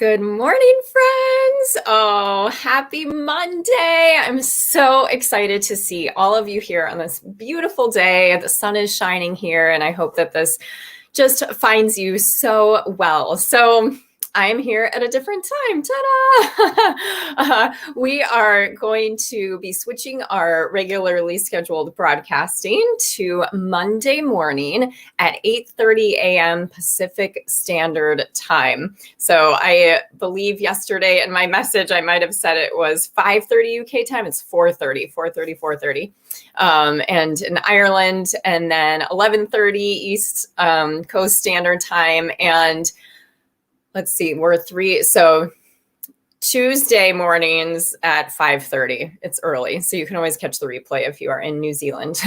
Good morning, friends. Oh, happy Monday. I'm so excited to see all of you here on this beautiful day. The sun is shining here, and I hope that this just finds you so well. So I'm here at a different time. Ta-da! We are going to be switching our regularly scheduled broadcasting to Monday morning at 8:30 a.m. Pacific Standard Time. So I believe yesterday in my message, I might have said it was 5:30 UK time. It's 4:30. And in Ireland, and then 11:30 East Coast Standard Time. And let's see, so Tuesday mornings at 5:30. It's early, so you can always catch the replay if you are in New Zealand.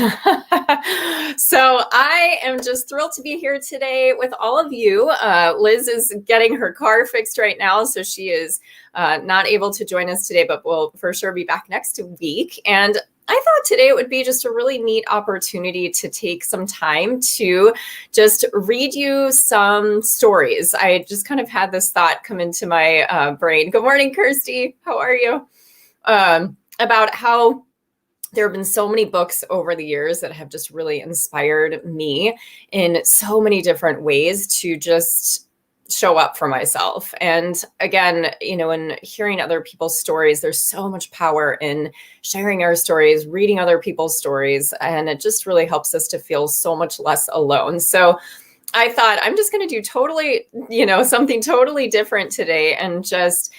So I am just thrilled to be here today with all of you. Liz is getting her car fixed right now, so she is not able to join us today, but will for sure be back next week. And I thought today it would be just a really neat opportunity to take some time to just read you some stories. I just kind of had this thought come into my brain. Good morning, Kirsty. How are you? About how there have been so many books over the years that have just really inspired me in so many different ways to just show up for myself. And again, in hearing other people's stories, there's so much power in sharing our stories, reading other people's stories, and it just really helps us to feel so much less alone. So I thought I'm just going to do something totally different today and just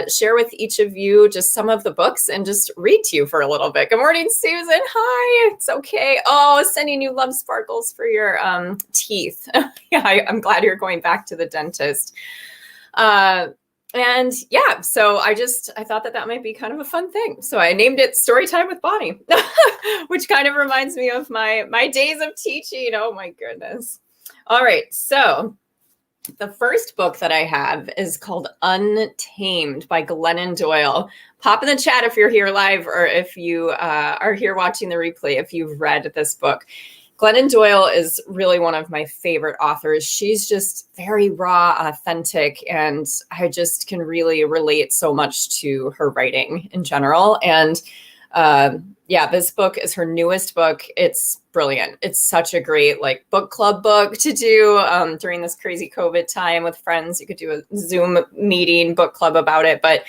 share with each of you just some of the books and just read to you for a little bit. Good morning, Susan. Hi. It's okay. Oh, sending you love sparkles for your teeth. Yeah, I'm glad you're going back to the dentist. So I thought that might be kind of a fun thing. So I named it Storytime with Bonnie, which kind of reminds me of my days of teaching. Oh my goodness. All right, so the first book that I have is called Untamed by Glennon Doyle. Pop in the chat if you're here live or if you are here watching the replay, if you've read this book. Glennon Doyle is really one of my favorite authors. She's just very raw, authentic, and I just can really relate so much to her writing in general. And this book is her newest book. It's brilliant. It's such a great book club book to do during this crazy COVID time with friends. You could do a Zoom meeting book club about it. But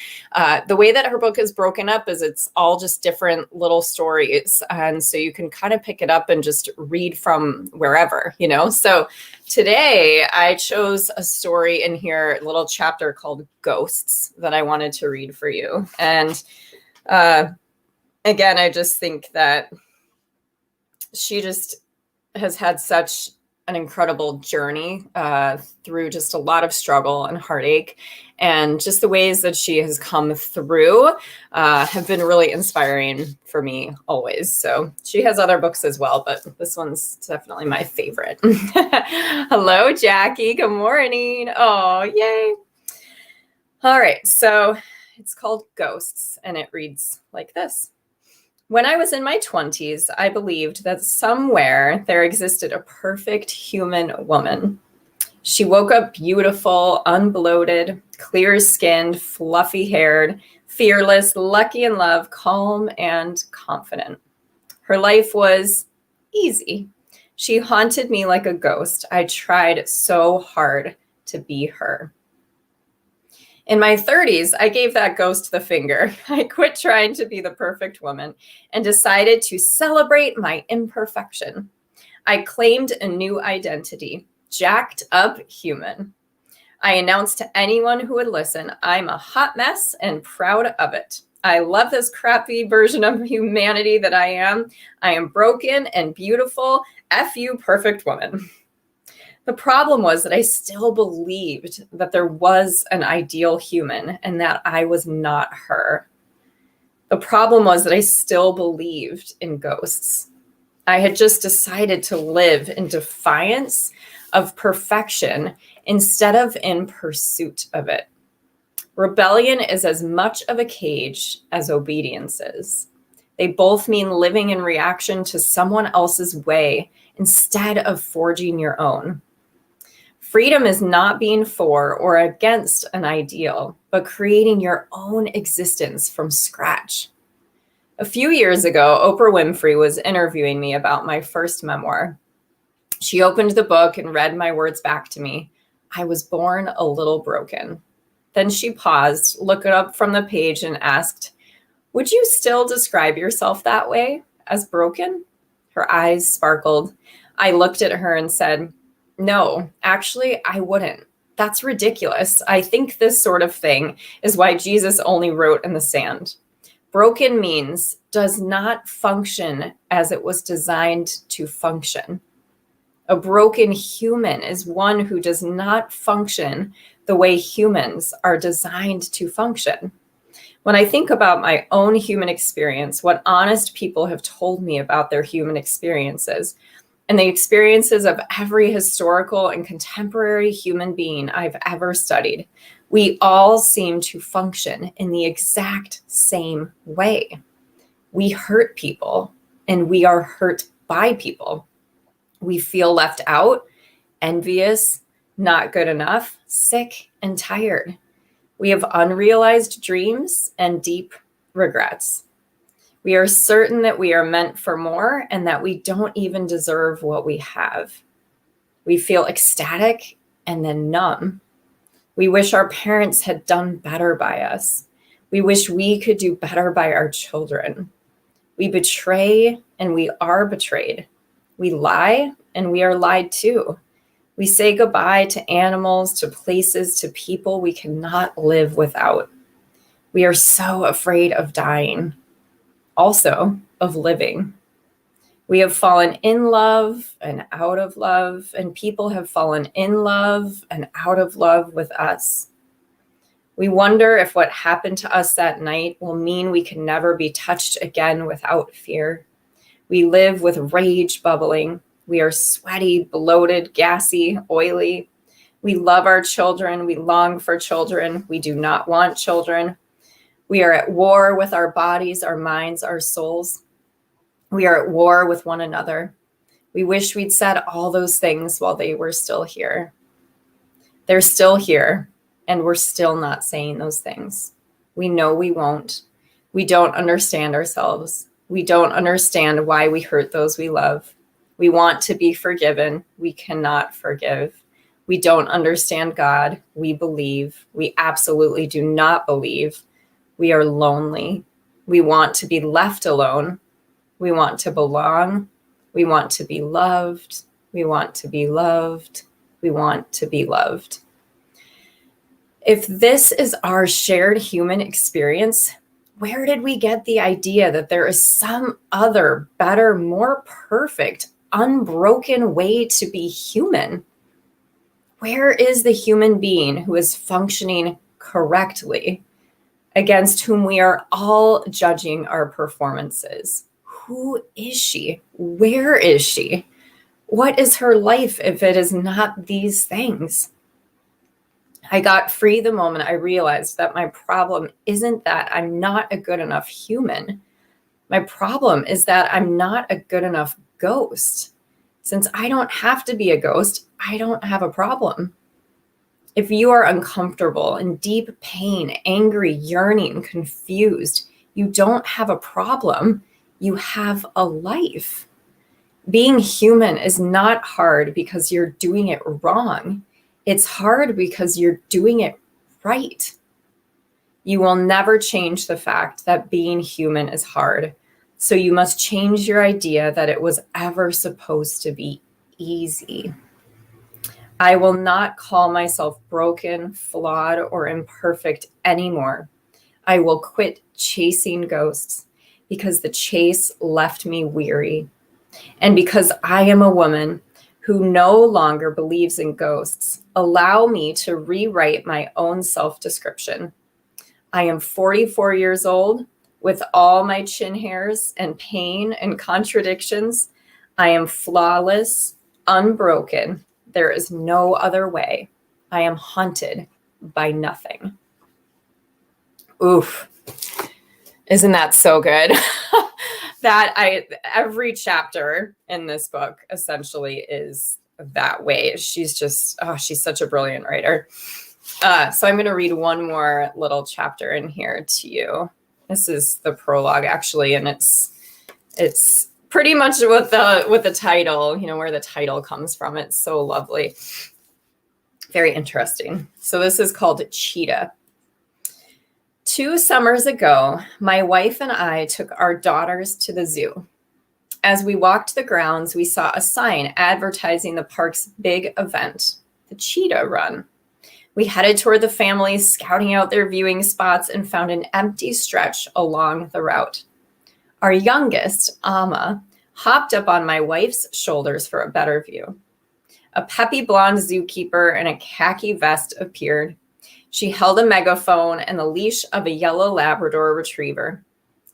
the way that her book is broken up is it's all just different little stories. And so you can kind of pick it up and just read from wherever, So today I chose a story in here, a little chapter called Ghosts that I wanted to read for you. And again, I just think that she just has had such an incredible journey through just a lot of struggle and heartache. And just the ways that she has come through have been really inspiring for me always. So she has other books as well, but this one's definitely my favorite. Hello, Jackie. Good morning. Oh, yay. All right. So it's called Ghosts, and it reads like this. When I was in my 20s, I believed that somewhere there existed a perfect human woman. She woke up beautiful, unbloated, clear-skinned, fluffy-haired, fearless, lucky in love, calm, and confident. Her life was easy. She haunted me like a ghost. I tried so hard to be her. In my 30s, I gave that ghost the finger. I quit trying to be the perfect woman and decided to celebrate my imperfection. I claimed a new identity, jacked up human. I announced to anyone who would listen, I'm a hot mess and proud of it. I love this crappy version of humanity that I am. I am broken and beautiful. F you, perfect woman. The problem was that I still believed that there was an ideal human and that I was not her. The problem was that I still believed in ghosts. I had just decided to live in defiance of perfection instead of in pursuit of it. Rebellion is as much of a cage as obedience is. They both mean living in reaction to someone else's way instead of forging your own. Freedom is not being for or against an ideal, but creating your own existence from scratch. A few years ago, Oprah Winfrey was interviewing me about my first memoir. She opened the book and read my words back to me. I was born a little broken. Then she paused, looked up from the page, and asked, "Would you still describe yourself that way, as broken?" Her eyes sparkled. I looked at her and said, "No, actually, I wouldn't. That's ridiculous. I think this sort of thing is why Jesus only wrote in the sand. Broken means does not function as it was designed to function. A broken human is one who does not function the way humans are designed to function." When I think about my own human experience, what honest people have told me about their human experiences, and the experiences of every historical and contemporary human being I've ever studied, we all seem to function in the exact same way. We hurt people, and we are hurt by people. We feel left out, envious, not good enough, sick, and tired. We have unrealized dreams and deep regrets. We are certain that we are meant for more and that we don't even deserve what we have. We feel ecstatic and then numb. We wish our parents had done better by us. We wish we could do better by our children. We betray and we are betrayed. We lie and we are lied to. We say goodbye to animals, to places, to people we cannot live without. We are so afraid of dying, also of living. We have fallen in love and out of love, and people have fallen in love and out of love with us. We wonder if what happened to us that night will mean we can never be touched again without fear. We live with rage bubbling. We are sweaty, bloated, gassy, oily. We love our children. We long for children. We do not want children. We are at war with our bodies, our minds, our souls. We are at war with one another. We wish we'd said all those things while they were still here. They're still here, and we're still not saying those things. We know we won't. We don't understand ourselves. We don't understand why we hurt those we love. We want to be forgiven. We cannot forgive. We don't understand God. We believe. We absolutely do not believe. We are lonely. We want to be left alone. We want to belong. We want to be loved. We want to be loved. We want to be loved. If this is our shared human experience, where did we get the idea that there is some other, better, more perfect, unbroken way to be human? Where is the human being who is functioning correctly, against whom we are all judging our performances? Who is she? Where is she? What is her life if it is not these things? I got free the moment I realized that my problem isn't that I'm not a good enough human. My problem is that I'm not a good enough ghost. Since I don't have to be a ghost, I don't have a problem. If you are uncomfortable, in deep pain, angry, yearning, confused, you don't have a problem. You have a life. Being human is not hard because you're doing it wrong. It's hard because you're doing it right. You will never change the fact that being human is hard. So you must change your idea that it was ever supposed to be easy. I will not call myself broken, flawed, or imperfect anymore. I will quit chasing ghosts because the chase left me weary. And because I am a woman who no longer believes in ghosts, allow me to rewrite my own self-description. I am 44 years old with all my chin hairs and pain and contradictions. I am flawless, unbroken. There is no other way. I am haunted by nothing. Oof. Isn't that so good? Every chapter in this book essentially is that way. She's just, she's such a brilliant writer. So I'm going to read one more little chapter in here to you. This is the prologue, actually, and it's pretty much with the title, where the title comes from. It's so lovely. Very interesting. So this is called Cheetah. 2 summers ago, my wife and I took our daughters to the zoo. As we walked the grounds, we saw a sign advertising the park's big event, the Cheetah Run. We headed toward the families, scouting out their viewing spots, and found an empty stretch along the route. Our youngest, Amma, hopped up on my wife's shoulders for a better view. A peppy blonde zookeeper in a khaki vest appeared. She held a megaphone and the leash of a yellow Labrador retriever.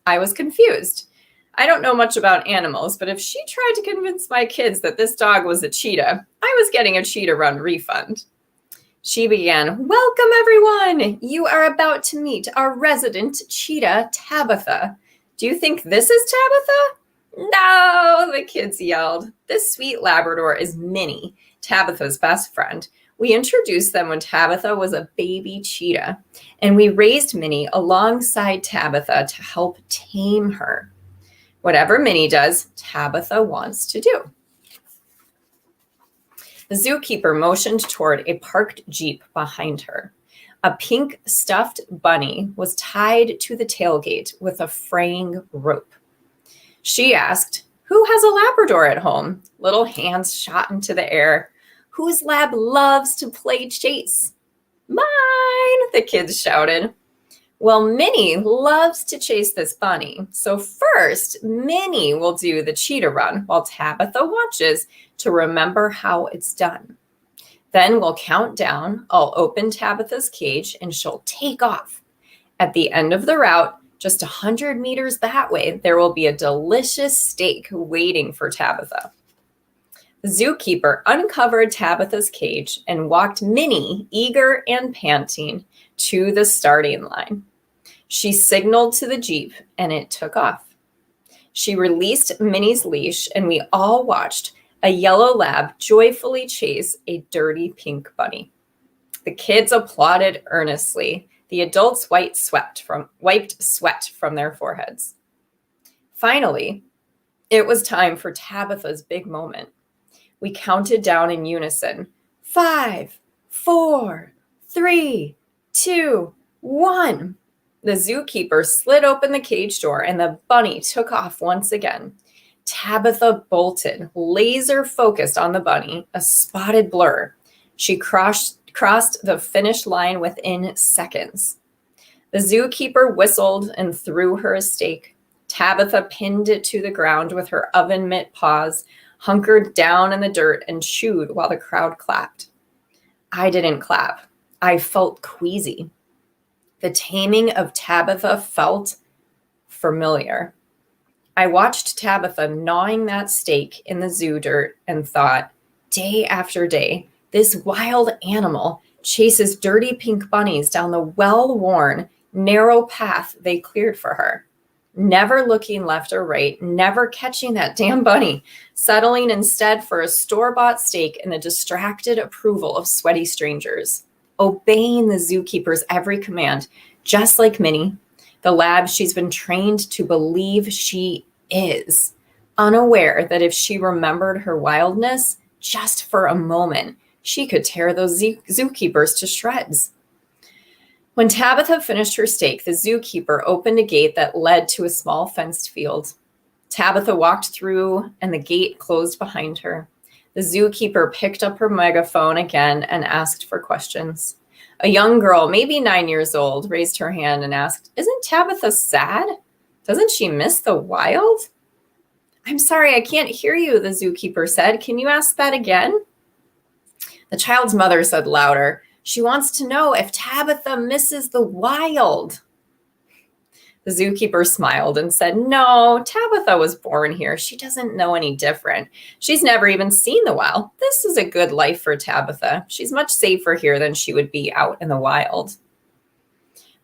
I was confused. I don't know much about animals, but if she tried to convince my kids that this dog was a cheetah, I was getting a Cheetah Run refund. She began, "Welcome, everyone. You are about to meet our resident cheetah, Tabitha. Do you think this is Tabitha?" "No," the kids yelled. "This sweet Labrador is Minnie, Tabitha's best friend. We introduced them when Tabitha was a baby cheetah, and we raised Minnie alongside Tabitha to help tame her. Whatever Minnie does, Tabitha wants to do." The zookeeper motioned toward a parked Jeep behind her. A pink stuffed bunny was tied to the tailgate with a fraying rope. She asked, "Who has a Labrador at home?" Little hands shot into the air. "Whose lab loves to play chase?" "Mine," the kids shouted. "Well, Minnie loves to chase this bunny. So first, Minnie will do the Cheetah Run while Tabitha watches to remember how it's done. Then we'll count down. I'll open Tabitha's cage and she'll take off. At the end of the route, just 100 meters that way, there will be a delicious steak waiting for Tabitha." The zookeeper uncovered Tabitha's cage and walked Minnie, eager and panting, to the starting line. She signaled to the Jeep and it took off. She released Minnie's leash and we all watched a yellow lab joyfully chase a dirty pink bunny. The kids applauded earnestly. The adults wiped sweat from their foreheads. Finally, it was time for Tabitha's big moment. We counted down in unison. 5, 4, 3, 2, 1. The zookeeper slid open the cage door and the bunny took off once again. Tabitha bolted, laser focused on the bunny, a spotted blur. She crossed the finish line within seconds. The zookeeper whistled and threw her a steak. Tabitha pinned it to the ground with her oven mitt paws, hunkered down in the dirt and chewed while the crowd clapped. I didn't clap. I felt queasy. The taming of Tabitha felt familiar. I watched Tabitha gnawing that steak in the zoo dirt and thought, day after day, this wild animal chases dirty pink bunnies down the well-worn, narrow path they cleared for her. Never looking left or right, never catching that damn bunny, settling instead for a store-bought steak and the distracted approval of sweaty strangers, obeying the zookeeper's every command, just like Minnie, the lab she's been trained to believe she is, unaware that if she remembered her wildness just for a moment, she could tear those zookeepers to shreds. When Tabitha finished her steak, the zookeeper opened a gate that led to a small fenced field. Tabitha walked through and the gate closed behind her. The zookeeper picked up her megaphone again and asked for questions. A young girl, maybe 9 years old, raised her hand and asked, "Isn't Tabitha sad? Doesn't she miss the wild?" "I'm sorry, I can't hear you," the zookeeper said. "Can you ask that again?" The child's mother said louder, "She wants to know if Tabitha misses the wild." The zookeeper smiled and said, "No, Tabitha was born here. She doesn't know any different. She's never even seen the wild. This is a good life for Tabitha. She's much safer here than she would be out in the wild."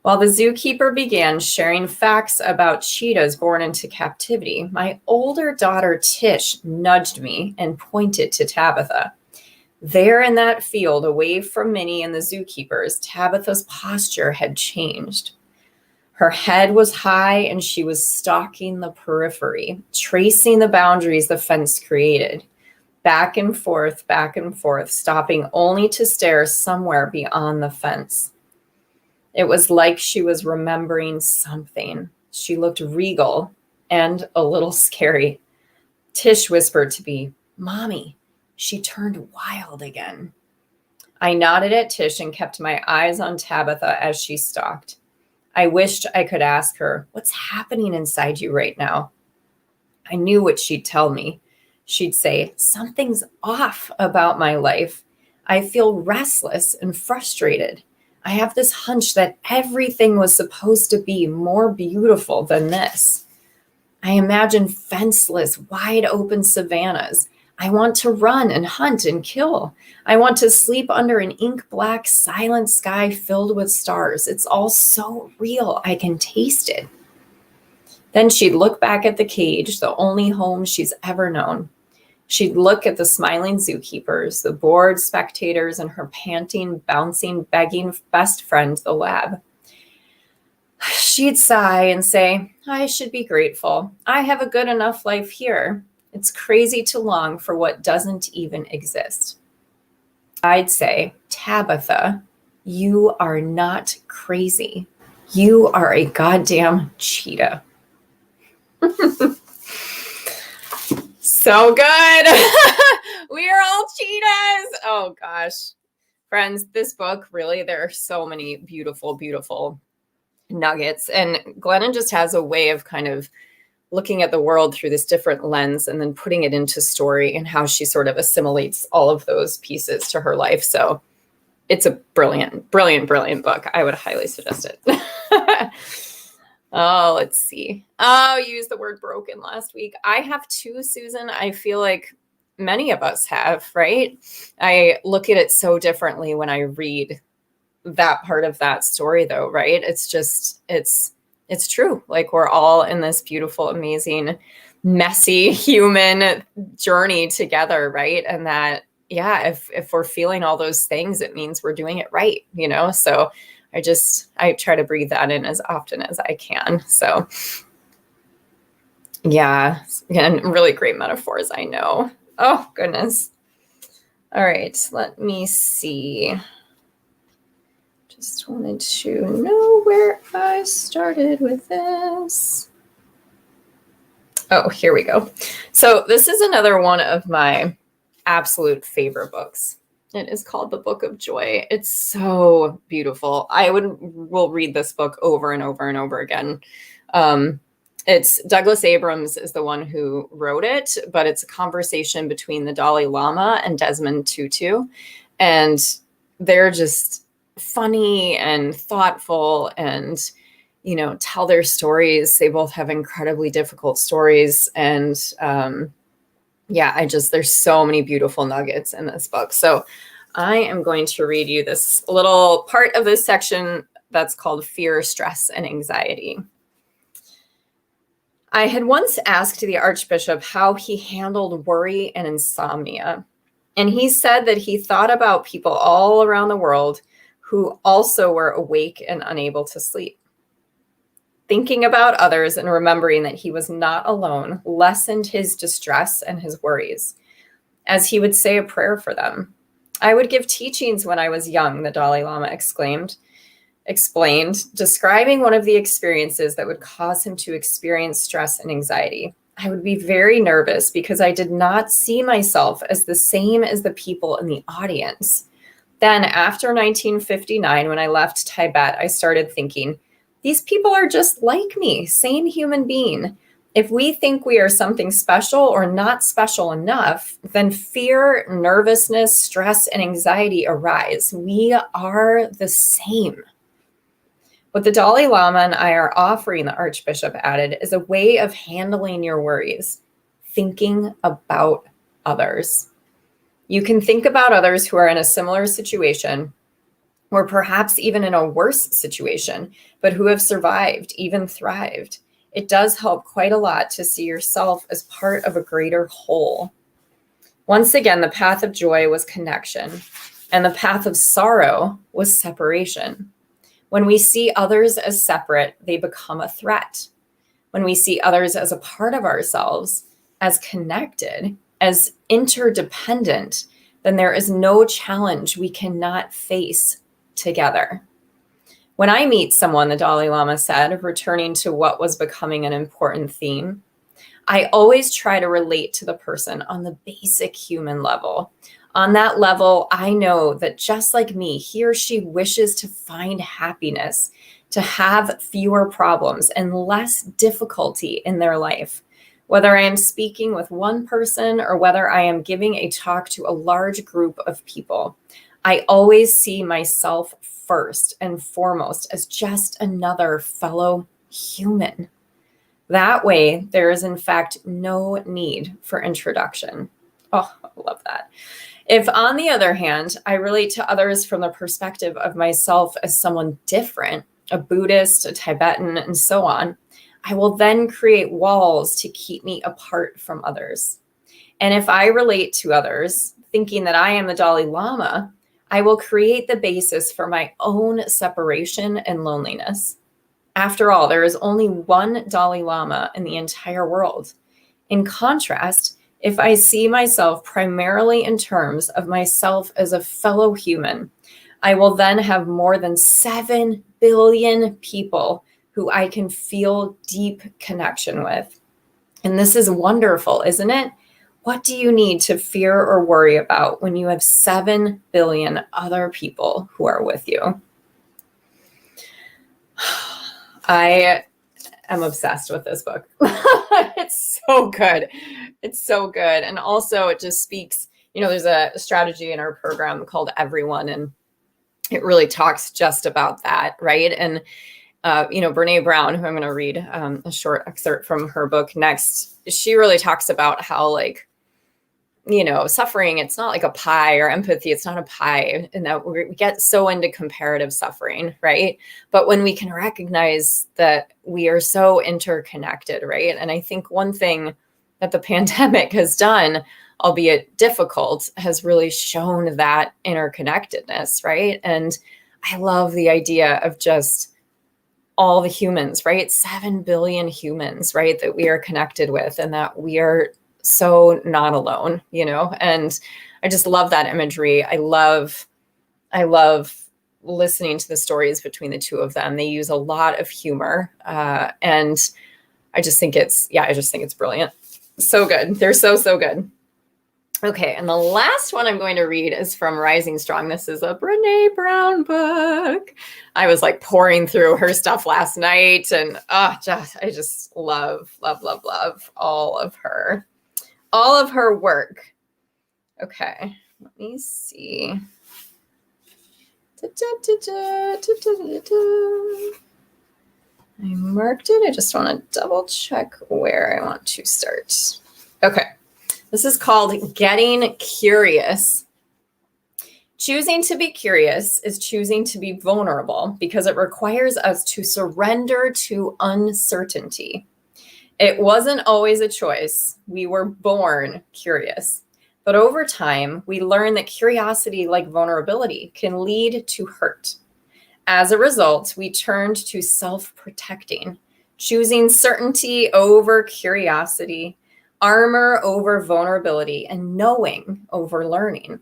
While the zookeeper began sharing facts about cheetahs born into captivity, my older daughter Tish nudged me and pointed to Tabitha. There in that field, away from Minnie and the zookeepers, Tabitha's posture had changed. Her head was high and she was stalking the periphery, tracing the boundaries the fence created, back and forth, stopping only to stare somewhere beyond the fence. It was like she was remembering something. She looked regal and a little scary. Tish whispered to me, "Mommy." She turned wild again. I nodded at Tish and kept my eyes on Tabitha as she stalked. I wished I could ask her, "What's happening inside you right now?" I knew what she'd tell me. She'd say, "Something's off about my life. I feel restless and frustrated. I have this hunch that everything was supposed to be more beautiful than this. I imagine fenceless, wide open savannas. I want to run and hunt and kill. I want to sleep under an ink black, silent sky filled with stars. It's all so real. I can taste it." Then she'd look back at the cage, the only home she's ever known. She'd look at the smiling zookeepers, the bored spectators, and her panting, bouncing, begging best friend, the lab. She'd sigh and say, "I should be grateful. I have a good enough life here. It's crazy to long for what doesn't even exist." I'd say, "Tabitha, you are not crazy. You are a goddamn cheetah." So good. We are all cheetahs. Oh gosh. Friends, this book, really, there are so many beautiful, beautiful nuggets. And Glennon just has a way of kind of looking at the world through this different lens and then putting it into story and how she sort of assimilates all of those pieces to her life. So it's a brilliant, brilliant, brilliant book. I would highly suggest it. Oh, let's see. Oh, you used the word broken last week. I have too, Susan. I feel like many of us have, right? I look at it so differently when I read that part of that story, though, right? It's just, it's true. Like, we're all in this beautiful, amazing, messy human journey together, right? And that, yeah, if we're feeling all those things, it means we're doing it right, you know? So I try to breathe that in as often as I can. So yeah, again, really great metaphors, I know. Oh, goodness. All right, let me see. Just wanted to know where I started with this. Oh, here we go. So this is another one of my absolute favorite books. It is called The Book of Joy. It's so beautiful. I will read this book over and over and over again. It's Douglas Abrams is the one who wrote it, but it's a conversation between the Dalai Lama and Desmond Tutu. And they're just funny and thoughtful and, you know, tell their stories. They both have incredibly difficult stories. And yeah, there's so many beautiful nuggets in this book. So I am going to read you this little part of this section that's called Fear, Stress, and Anxiety. I had once asked the Archbishop how he handled worry and insomnia. And he said that he thought about people all around the world who also were awake and unable to sleep. Thinking about others and remembering that he was not alone lessened his distress and his worries, as he would say a prayer for them. "I would give teachings when I was young," the Dalai Lama explained, describing one of the experiences that would cause him to experience stress and anxiety. "I would be very nervous because I did not see myself as the same as the people in the audience. Then after 1959, when I left Tibet, I started thinking, these people are just like me, same human being. If we think we are something special or not special enough, then fear, nervousness, stress, and anxiety arise. We are the same." What the Dalai Lama and I are offering, the Archbishop added, is a way of handling your worries, thinking about others. You can think about others who are in a similar situation, or perhaps even in a worse situation, but who have survived, even thrived. It does help quite a lot to see yourself as part of a greater whole. Once again, the path of joy was connection, and the path of sorrow was separation. When we see others as separate, they become a threat. When we see others as a part of ourselves, as connected, as interdependent, then there is no challenge we cannot face together. When I meet someone, the Dalai Lama said, returning to what was becoming an important theme, I always try to relate to the person on the basic human level. On that level, I know that just like me, he or she wishes to find happiness, to have fewer problems and less difficulty in their life. Whether I am speaking with one person or whether I am giving a talk to a large group of people, I always see myself first and foremost as just another fellow human. That way, there is in fact no need for introduction. Oh, I love that. If, on the other hand, I relate to others from the perspective of myself as someone different, a Buddhist, a Tibetan, and so on, I will then create walls to keep me apart from others. And if I relate to others, thinking that I am the Dalai Lama, I will create the basis for my own separation and loneliness. After all, there is only one Dalai Lama in the entire world. In contrast, if I see myself primarily in terms of myself as a fellow human, I will then have more than 7 billion people who I can feel deep connection with. And this is wonderful, isn't it? What do you need to fear or worry about when you have 7 billion other people who are with you? I am obsessed with this book. It's so good. It's so good. And also it just speaks, there's a strategy in our program called Everyone, and it really talks just about that, right? And, Brene Brown, who I'm going to read a short excerpt from her book next, she really talks about how, suffering, it's not like a pie, or empathy, it's not a pie, and that we get so into comparative suffering, right? But when we can recognize that we are so interconnected, right? And I think one thing that the pandemic has done, albeit difficult, has really shown that interconnectedness, right? And I love the idea of just all the humans, right? 7 billion humans, right? That we are connected with, and that we are so not alone, and I just love that imagery. I love listening to the stories between the two of them. They use a lot of humor. And I just think it's brilliant. So good. They're so good. Okay. And the last one I'm going to read is from Rising Strong. This is a Brene Brown book. I was pouring through her stuff last night, and I just love all of her work. Okay, let me see. I marked it. I just want to double check where I want to start. Okay, this is called Getting Curious. Choosing to be curious is choosing to be vulnerable because it requires us to surrender to uncertainty. It wasn't always a choice. We were born curious. But over time, we learn that curiosity, like vulnerability, can lead to hurt. As a result, we turned to self-protecting, choosing certainty over curiosity, armor over vulnerability, and knowing over learning.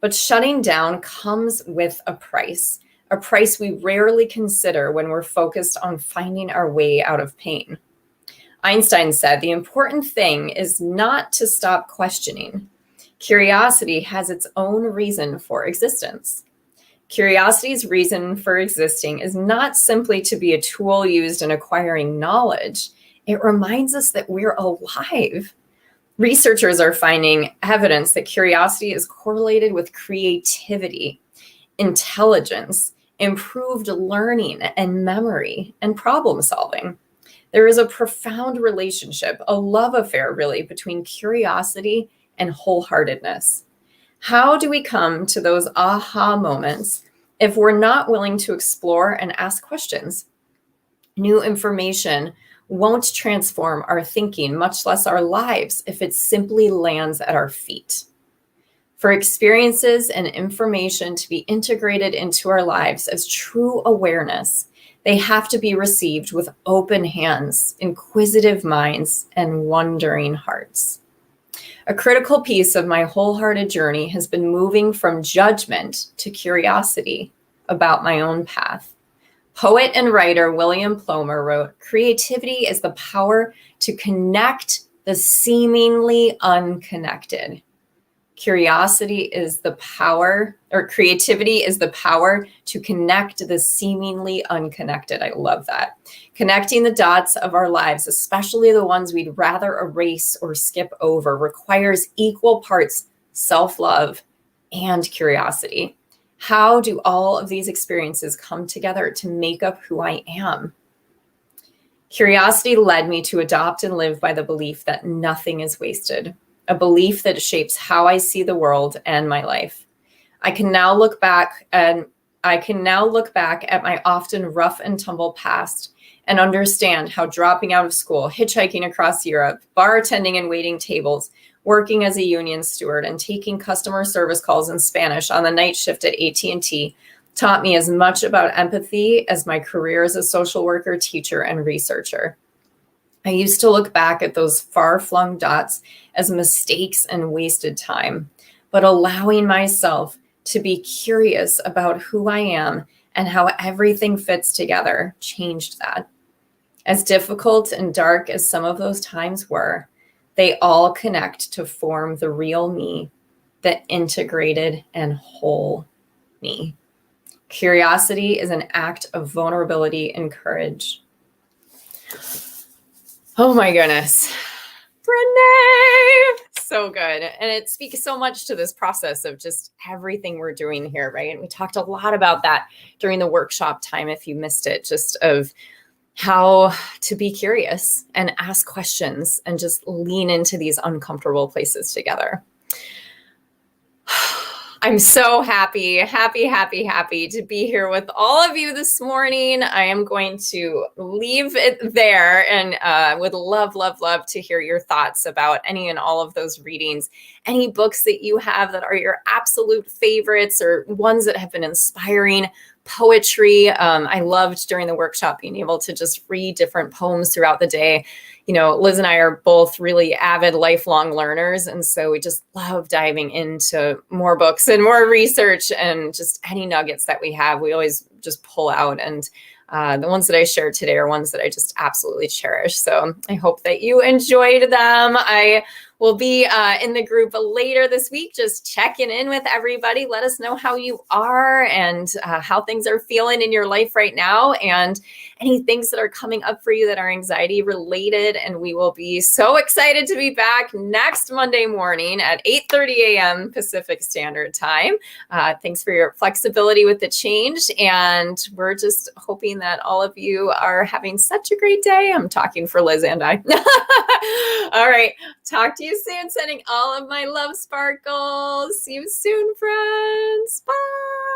But shutting down comes with a price we rarely consider when we're focused on finding our way out of pain. Einstein said, the important thing is not to stop questioning. Curiosity has its own reason for existence. Curiosity's reason for existing is not simply to be a tool used in acquiring knowledge. It reminds us that we're alive. Researchers are finding evidence that curiosity is correlated with creativity, intelligence, improved learning and memory, and problem solving. There is a profound relationship, a love affair really, between curiosity and wholeheartedness. How do we come to those aha moments if we're not willing to explore and ask questions? New information won't transform our thinking, much less our lives, if it simply lands at our feet. For experiences and information to be integrated into our lives as true awareness, they have to be received with open hands, inquisitive minds, and wondering hearts. A critical piece of my wholehearted journey has been moving from judgment to curiosity about my own path. Poet and writer William Plomer wrote, "Creativity is the power to connect the seemingly unconnected. Creativity is the power to connect the seemingly unconnected." I love that. Connecting the dots of our lives, especially the ones we'd rather erase or skip over, requires equal parts self-love and curiosity. How do all of these experiences come together to make up who I am? Curiosity led me to adopt and live by the belief that nothing is wasted, a belief that shapes how I see the world and my life. I can now look back at my often rough and tumble past and understand how dropping out of school, hitchhiking across Europe, bartending and waiting tables, working as a union steward, and taking customer service calls in Spanish on the night shift at AT&T taught me as much about empathy as my career as a social worker, teacher, and researcher. I used to look back at those far-flung dots as mistakes and wasted time, but allowing myself to be curious about who I am and how everything fits together changed that. As difficult and dark as some of those times were, they all connect to form the real me, the integrated and whole me. Curiosity is an act of vulnerability and courage. Oh my goodness. Renee, so good. And it speaks so much to this process of just everything we're doing here, right? And we talked a lot about that during the workshop time, if you missed it, just of how to be curious and ask questions and just lean into these uncomfortable places together. I'm so happy to be here with all of you this morning. I am going to leave it there and would love to hear your thoughts about any and all of those readings, any books that you have that are your absolute favorites or ones that have been inspiring. Poetry. I loved during the workshop being able to just read different poems throughout the day. You know, Liz and I are both really avid lifelong learners. And so we just love diving into more books and more research, and just any nuggets that we have, we always just pull out. And the ones that I shared today are ones that I just absolutely cherish. So I hope that you enjoyed them. I will be in the group later this week, just checking in with everybody. Let us know how you are and how things are feeling in your life right now, and any things that are coming up for you that are anxiety related. And we will be so excited to be back next Monday morning at 8:30 a.m. Pacific Standard Time. Thanks for your flexibility with the change. And we're just hoping that all of you are having such a great day. I'm talking for Liz and I. All right. Talk to you soon. Sending all of my love sparkles. See you soon, friends. Bye.